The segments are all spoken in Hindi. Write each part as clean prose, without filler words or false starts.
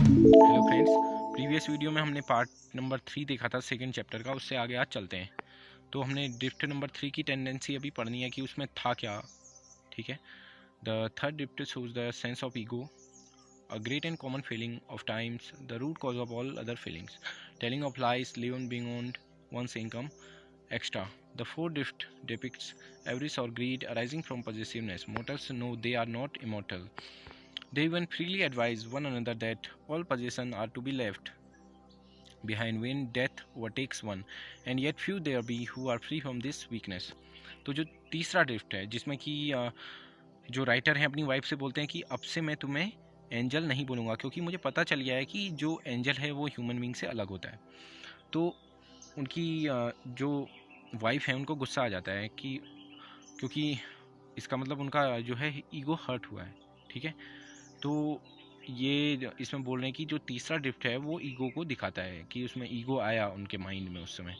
हेलो फ्रेंड्स, प्रीवियस वीडियो में हमने पार्ट नंबर 3 देखा था सेकंड चैप्टर का। उससे आगे आज चलते हैं। तो हमने ड्रिफ्ट नंबर 3 की टेंडेंसी अभी पढ़नी है कि उसमें था क्या। ठीक है। The third drift shows the sense of ego, a great and common feeling of times, the root cause of all other feelings, telling of lies, live beyond one's income, extra. The fourth drift depicts avarice or greed arising from possessiveness. Mortals know they are not immortal. They even freely advise one another that all possessions are to be left behind when death overtakes one, and yet few there be who are free from this weakness. तो जो तीसरा ड्रिफ्ट है जिसमें कि जो राइटर हैं अपनी वाइफ से बोलते हैं कि अब से मैं तुम्हें एंजल नहीं बोलूँगा, क्योंकि मुझे पता चल गया है कि जो एंजल है वो ह्यूमन बींग से अलग होता है। तो उनकी जो वाइफ है उनको गुस्सा आ जाता है कि क्योंकि इसका मतलब उनका जो है ईगो हर्ट हुआ है। ठीक है। तो ये इसमें बोल रहे हैं कि जो तीसरा ड्रिफ्ट है वो ईगो को दिखाता है कि उसमें ईगो आया उनके माइंड में उस समय।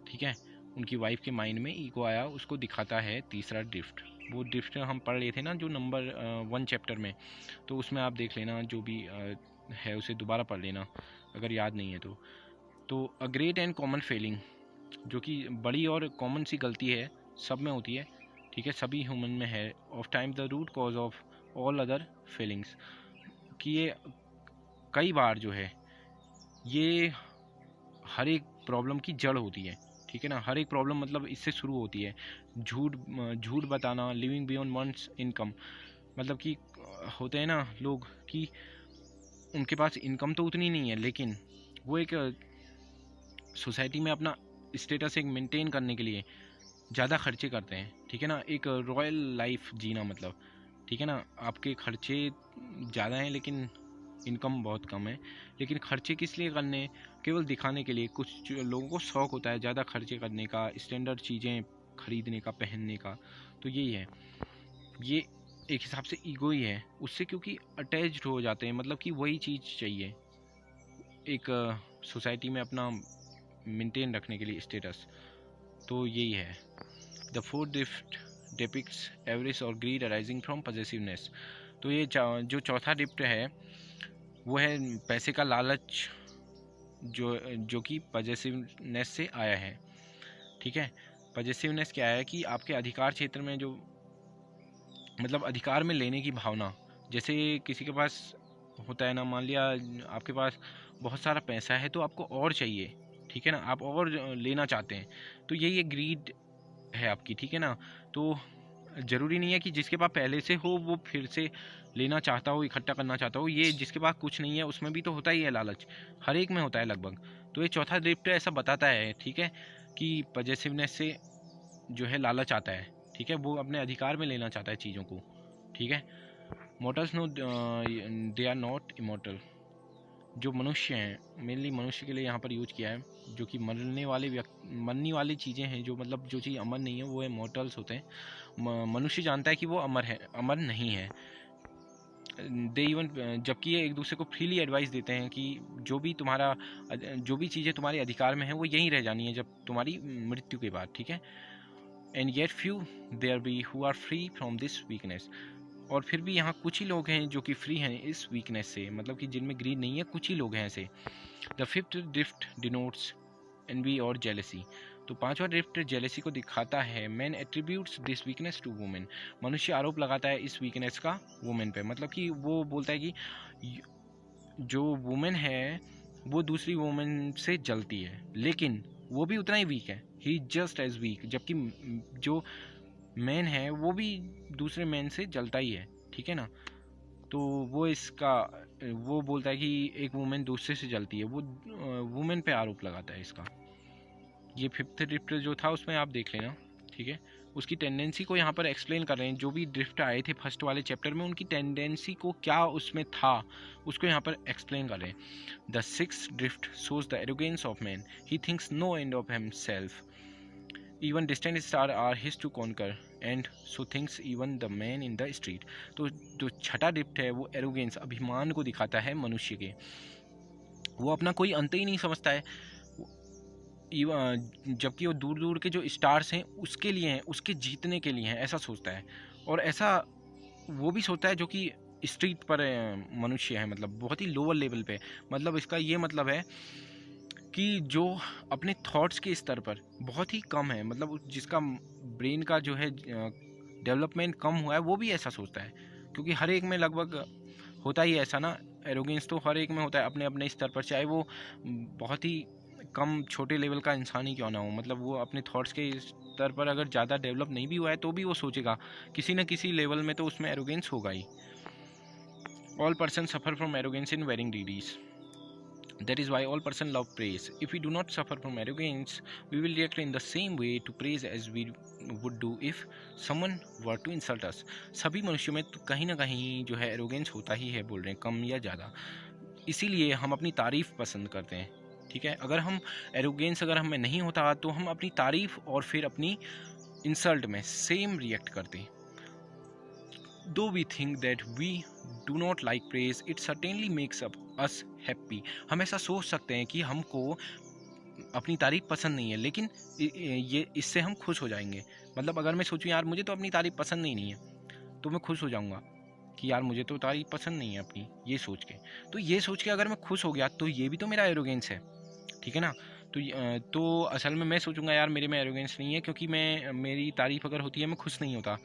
ठीक है। उनकी वाइफ के माइंड में ईगो आया, उसको दिखाता है तीसरा ड्रिफ्ट। वो ड्रिफ्ट हम पढ़ लिए थे ना जो नंबर 1 चैप्टर में। तो उसमें आप देख लेना, जो भी है उसे दोबारा पढ़ लेना अगर याद नहीं है तो अ ग्रेट एंड कॉमन फीलिंग, जो कि बड़ी और कॉमन सी गलती है, सब में होती है। ठीक है, सभी ह्यूमन में है। Of time the root cause of all other feelings, कि ये कई बार जो है ये हर एक प्रॉब्लम की जड़ होती है। ठीक है ना, हर एक प्रॉब्लम मतलब इससे शुरू होती है। झूठ बताना, लिविंग बियॉन्ड वंस इनकम, मतलब कि होते हैं ना लोग कि उनके पास इनकम तो उतनी नहीं है, लेकिन वो एक सोसाइटी में अपना स्टेटस एक मेंटेन करने के लिए ज़्यादा खर्चे करते हैं। ठीक है ना, एक रॉयल लाइफ जीना मतलब। ठीक है ना, आपके खर्चे ज़्यादा हैं लेकिन इनकम बहुत कम है। लेकिन खर्चे किस लिए करने, केवल दिखाने के लिए। कुछ लोगों को शौक होता है ज़्यादा खर्चे करने का, स्टैंडर्ड चीज़ें खरीदने का, पहनने का। तो यही है, ये एक हिसाब से ईगो ही है उससे, क्योंकि अटैच्ड हो जाते हैं, मतलब कि वही चीज़ चाहिए एक सोसाइटी में अपना मेंटेन रखने के लिए स्टेटस। तो यही है। The fourth drift depicts average और ग्रीड अराइजिंग फ्रॉम पॉजेसिवनेस। तो ये जो चौथा ड्रिफ्ट है वो है पैसे का लालच, जो कि पॉजेसिवनेस से आया है। ठीक है। पॉजेसिवनेस क्या है कि आपके अधिकार क्षेत्र में जो मतलब अधिकार में लेने की भावना। जैसे किसी के पास होता है ना, मान लिया आपके पास बहुत सारा पैसा है तो आपको और चाहिए। ठीक है ना, आप और लेना चाहते हैं। तो यही एक ग्रीड है आपकी। ठीक है ना। तो ज़रूरी नहीं है कि जिसके पास पहले से हो वो फिर से लेना चाहता हो, इकट्ठा करना चाहता हो। ये जिसके पास कुछ नहीं है उसमें भी तो होता ही है लालच, हर एक में होता है लगभग। तो ये चौथा ड्रिफ्ट ऐसा बताता है, ठीक है, कि पॉजेसिवनेस से जो है लालच आता है। ठीक है, वो अपने अधिकार में लेना चाहता है चीज़ों को। ठीक है। Mortals no they are not immortal. जो मनुष्य हैं, मेनली मनुष्य के लिए यहाँ पर यूज किया है, जो कि मरने वाली चीज़ें हैं, जो मतलब जो चीज़ अमर नहीं है वो है मॉर्टल्स होते हैं। मनुष्य जानता है कि वो अमर है, अमर नहीं है। दे इवन, जबकि ये एक दूसरे को फ्रीली एडवाइस देते हैं कि जो भी चीज़ें तुम्हारे अधिकार में है वो यहीं रह जानी है जब तुम्हारी मृत्यु के बाद। ठीक है। And yet few there be who are free from this weakness. और फिर भी यहाँ कुछ ही लोग हैं जो कि फ्री हैं इस वीकनेस से, मतलब कि जिनमें ग्रीड नहीं है, कुछ ही लोग हैं ऐसे। The fifth drift denotes envy और जेलसी। तो पांचवा ड्रिफ्ट जेलसी को दिखाता है। Man attributes this weakness to women. मनुष्य आरोप लगाता है इस वीकनेस का वुमेन पे, मतलब कि वो बोलता है कि जो वुमेन है वो दूसरी वुमेन से जलती है, लेकिन वो भी उतना ही वीक है, ही जस्ट एज वीक। जबकि जो मैन है वो भी दूसरे मैन से जलता ही है। ठीक है ना। तो वो बोलता है कि एक वुमेन दूसरे से जलती है, वो वुमेन पे आरोप लगाता है इसका। ये फिफ्थ ड्रिफ्ट जो था उसमें आप देख लेना। ठीक है। उसकी टेंडेंसी को यहाँ पर एक्सप्लेन कर रहे हैं। जो भी ड्रिफ्ट आए थे फर्स्ट वाले चैप्टर में उनकी टेंडेंसी को क्या उसमें था उसको यहाँ पर एक्सप्लेन कर रहे हैं। The sixth drift shows the arrogance of man, he thinks no end of himself, even distant star are his to conquer and so thinks even the man in the street. तो जो छठा ड्रिफ्ट है वो एरोगेंस, अभिमान को दिखाता है मनुष्य के। वो अपना कोई अंत ही नहीं समझता है, जबकि वो दूर दूर के जो स्टार्स हैं उसके लिए हैं, उसके जीतने के लिए हैं, ऐसा सोचता है। और ऐसा वो भी सोचता है जो कि स्ट्रीट पर मनुष्य है, मतलब बहुत ही लोअर लेवल पे। मतलब इसका ये मतलब है कि जो अपने थॉट्स के स्तर पर बहुत ही कम है, मतलब जिसका ब्रेन का जो है डेवलपमेंट कम हुआ है, वो भी ऐसा सोचता है। क्योंकि हर एक में लगभग होता ही ऐसा ना, एरोगेंस तो हर एक में होता है अपने अपने स्तर पर, चाहे वो बहुत ही कम छोटे लेवल का इंसान ही क्यों ना हो। मतलब वो अपने थॉट्स के स्तर पर अगर ज़्यादा डेवलप नहीं भी हुआ है तो भी वो सोचेगा किसी न किसी लेवल में, तो उसमें एरोगेंस होगा ही। All person suffer from arrogance in varying degrees, that is why all person love praise. If we do not suffer from arrogance, we will react in the same way to praise as we would do if someone were to insult us. सभी मनुष्यों में तो कहीं ना कहीं जो है एरोगेंस होता ही है, बोल रहे हैं कम या ज़्यादा। इसीलिए हम अपनी तारीफ पसंद करते हैं, ठीक है। अगर हम एरोगेंस अगर हमें नहीं होता तो हम अपनी तारीफ और फिर अपनी इंसल्ट में सेम रिएक्ट करते हैं। Though we think that we do not like praise, it certainly makes us happy. हम ऐसा सोच सकते हैं कि हमको अपनी तारीफ पसंद नहीं है, लेकिन ये इससे हम खुश हो जाएंगे। मतलब अगर मैं सोचूं यार मुझे तो अपनी तारीफ पसंद ही नहीं है, तो मैं खुश हो जाऊंगा कि यार मुझे तो तारीफ पसंद नहीं है अपनी, ये सोच के। तो ये सोच के अगर मैं खुश हो गया तो ये भी तो मेरा एरोगेंस है, ठीक है ना। तो असल में मैं सोचूंगा यार मेरे में एरोगेंस नहीं है, क्योंकि मेरी तारीफ अगर होती है मैं खुश नहीं होता।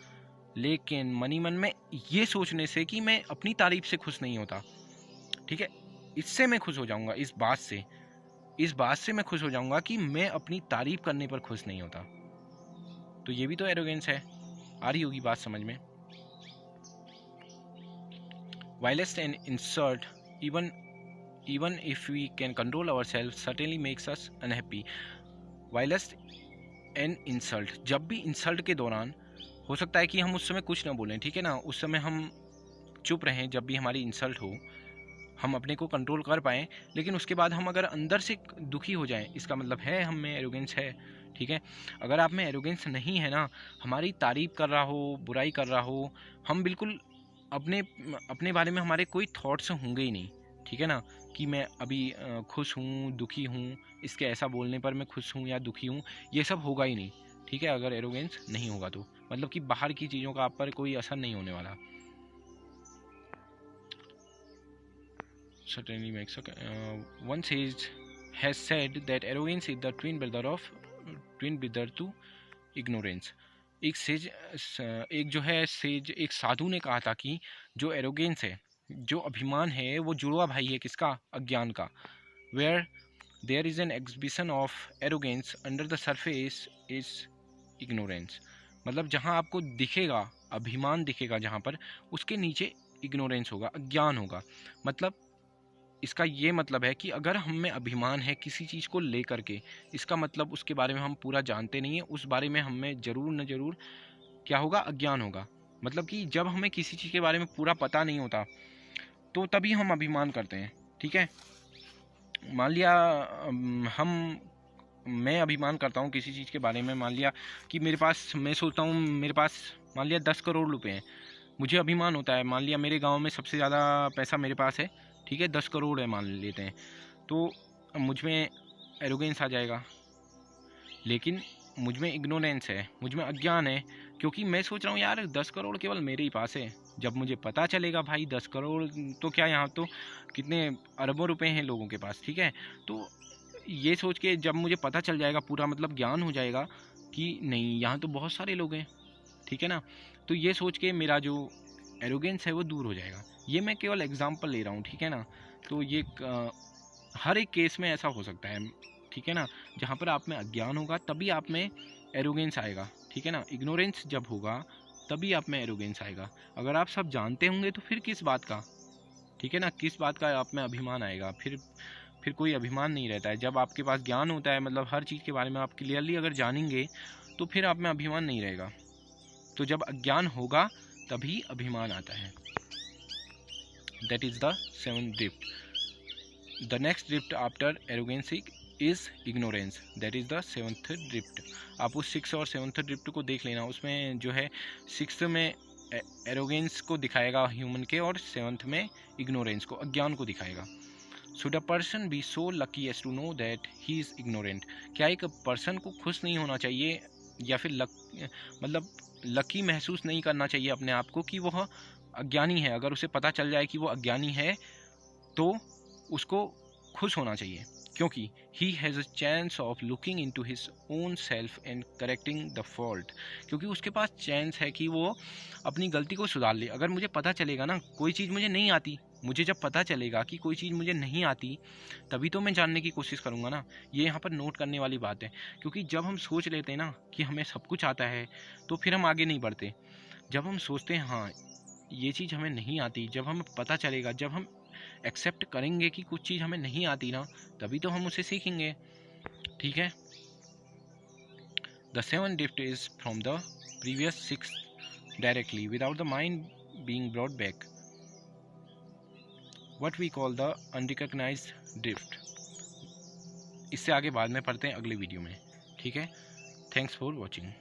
लेकिन मनी मन में ये सोचने से कि मैं अपनी तारीफ से खुश नहीं होता, ठीक है, इससे मैं खुश हो जाऊंगा। इस बात से मैं खुश हो जाऊंगा कि मैं अपनी तारीफ करने पर खुश नहीं होता। तो ये भी तो एरोगेंस है। आ रही होगी बात समझ में। वायलेस्ट and insult even if we can control ourselves certainly makes us unhappy. वायलेस्ट एंड इंसल्ट, जब भी इंसल्ट के दौरान हो सकता है कि हम उस समय कुछ ना बोलें, ठीक है ना, उस समय हम चुप रहें। जब भी हमारी इंसल्ट हो हम अपने को कंट्रोल कर पाएँ, लेकिन उसके बाद हम अगर अंदर से दुखी हो जाएं, इसका मतलब है हम में एरोगेंस है, ठीक है। अगर आप में एरोगेंस नहीं है ना, हमारी तारीफ कर रहा हो, बुराई कर रहा हो, हम बिल्कुल अपने अपने बारे में हमारे कोई थॉट्स होंगे ही नहीं, ठीक है ना, कि मैं अभी खुश हूँ, दुखी हूँ, इसके ऐसा बोलने पर मैं खुश हूँ या दुखी हूँ, ये सब होगा ही नहीं, ठीक है। अगर एरोगेंस नहीं होगा तो मतलब कि बाहर की चीज़ों का आप पर कोई असर नहीं होने वाला। Certainly makes one sage has said that arrogance is the twin brother to ignorance. एक जो है सेज, एक साधु ने कहा था कि जो एरोगेंस है, जो अभिमान है, वो जुड़वा भाई है किसका? अज्ञान का। Where there is an exhibition of arrogance under the surface is ignorance. मतलब जहाँ आपको दिखेगा अभिमान दिखेगा, जहाँ पर उसके नीचे इग्नोरेंस होगा, अज्ञान होगा। मतलब इसका ये मतलब है कि अगर हम में अभिमान है किसी चीज़ को लेकर के, इसका मतलब उसके बारे में हम पूरा जानते नहीं है, उस बारे में हमें ज़रूर न ज़रूर क्या होगा? अज्ञान होगा। मतलब कि जब हमें किसी चीज़ के बारे में पूरा पता नहीं होता तो तभी हम अभिमान करते हैं, ठीक है। मान लिया मैं अभिमान करता हूँ किसी चीज़ के बारे में। मान लिया कि मेरे पास, मैं सोचता हूँ मेरे पास मान लिया 10 करोड़ रुपए हैं, मुझे अभिमान होता है। मान लिया मेरे गांव में सबसे ज़्यादा पैसा मेरे पास है, ठीक है, 10 करोड़ है मान लेते हैं, तो मुझ में एरोगेंस आ जाएगा। लेकिन मुझ में इग्नोरेंस है, मुझ में अज्ञान है, क्योंकि मैं सोच रहा हूँ यार 10 करोड़ केवल मेरे ही पास है। जब मुझे पता चलेगा भाई 10 करोड़ तो क्या, यहाँ तो कितने अरबों रुपए हैं लोगों के पास, ठीक है। तो ये सोच के जब मुझे पता चल जाएगा पूरा, मतलब ज्ञान हो जाएगा कि नहीं यहाँ तो बहुत सारे लोग हैं, ठीक है ना, तो ये सोच के मेरा जो एरोगेंस है वो दूर हो जाएगा। ये मैं केवल एग्जांपल ले रहा हूँ, ठीक है ना। तो ये हर एक केस में ऐसा हो सकता है, ठीक है ना। जहाँ पर आप में अज्ञान होगा तभी आप में एरोगेंस आएगा, ठीक है ना। इग्नोरेंस जब होगा तभी आप में एरोगेंस आएगा। अगर आप सब जानते होंगे तो फिर किस बात का, ठीक है ना, किस बात का आप में अभिमान आएगा? फिर कोई अभिमान नहीं रहता है। जब आपके पास ज्ञान होता है, मतलब हर चीज़ के बारे में आप क्लियरली अगर जानेंगे तो फिर आप में अभिमान नहीं रहेगा। तो जब अज्ञान होगा तभी अभिमान आता है। That is the 7th drift. The next drift after arrogance is ignorance. That is the 7th drift. आप उस 6th और 7th drift को देख लेना। उसमें जो है 6th में एरोगेंस को दिखाएगा ह्यूमन के, और 7th में इग्नोरेंस को, अज्ञान को दिखाएगा। Should a person be so lucky as to know that he is ignorant? क्या एक पर्सन को खुश नहीं होना चाहिए या फिर मतलब लकी महसूस नहीं करना चाहिए अपने आप को कि वह अज्ञानी है, अगर उसे पता चल जाए कि वो अज्ञानी है तो उसको खुश होना चाहिए, क्योंकि he has a chance of looking into his own self and correcting the fault, क्योंकि उसके पास चांस है कि वो अपनी गलती को सुधार ले। अगर मुझे पता चलेगा ना कोई चीज़ मुझे नहीं आती, मुझे जब पता चलेगा कि कोई चीज़ मुझे नहीं आती तभी तो मैं जानने की कोशिश करूँगा ना। ये यहाँ पर नोट करने वाली बात है, क्योंकि जब हम सोच लेते हैं ना कि हमें सब कुछ आता है तो फिर हम आगे नहीं बढ़ते। जब हम सोचते हैं हाँ ये चीज़ हमें नहीं आती, जब हमें पता चलेगा, जब हम एक्सेप्ट करेंगे कि कुछ चीज़ हमें नहीं आती ना, तभी तो हम उसे सीखेंगे। ठीक है। The 7th drift is from the previous 6 directly without the mind being brought back, what we call the unrecognized drift। इससे आगे बाद में पढ़ते हैं अगले वीडियो में। ठीक है, थैंक्स फॉर वॉचिंग।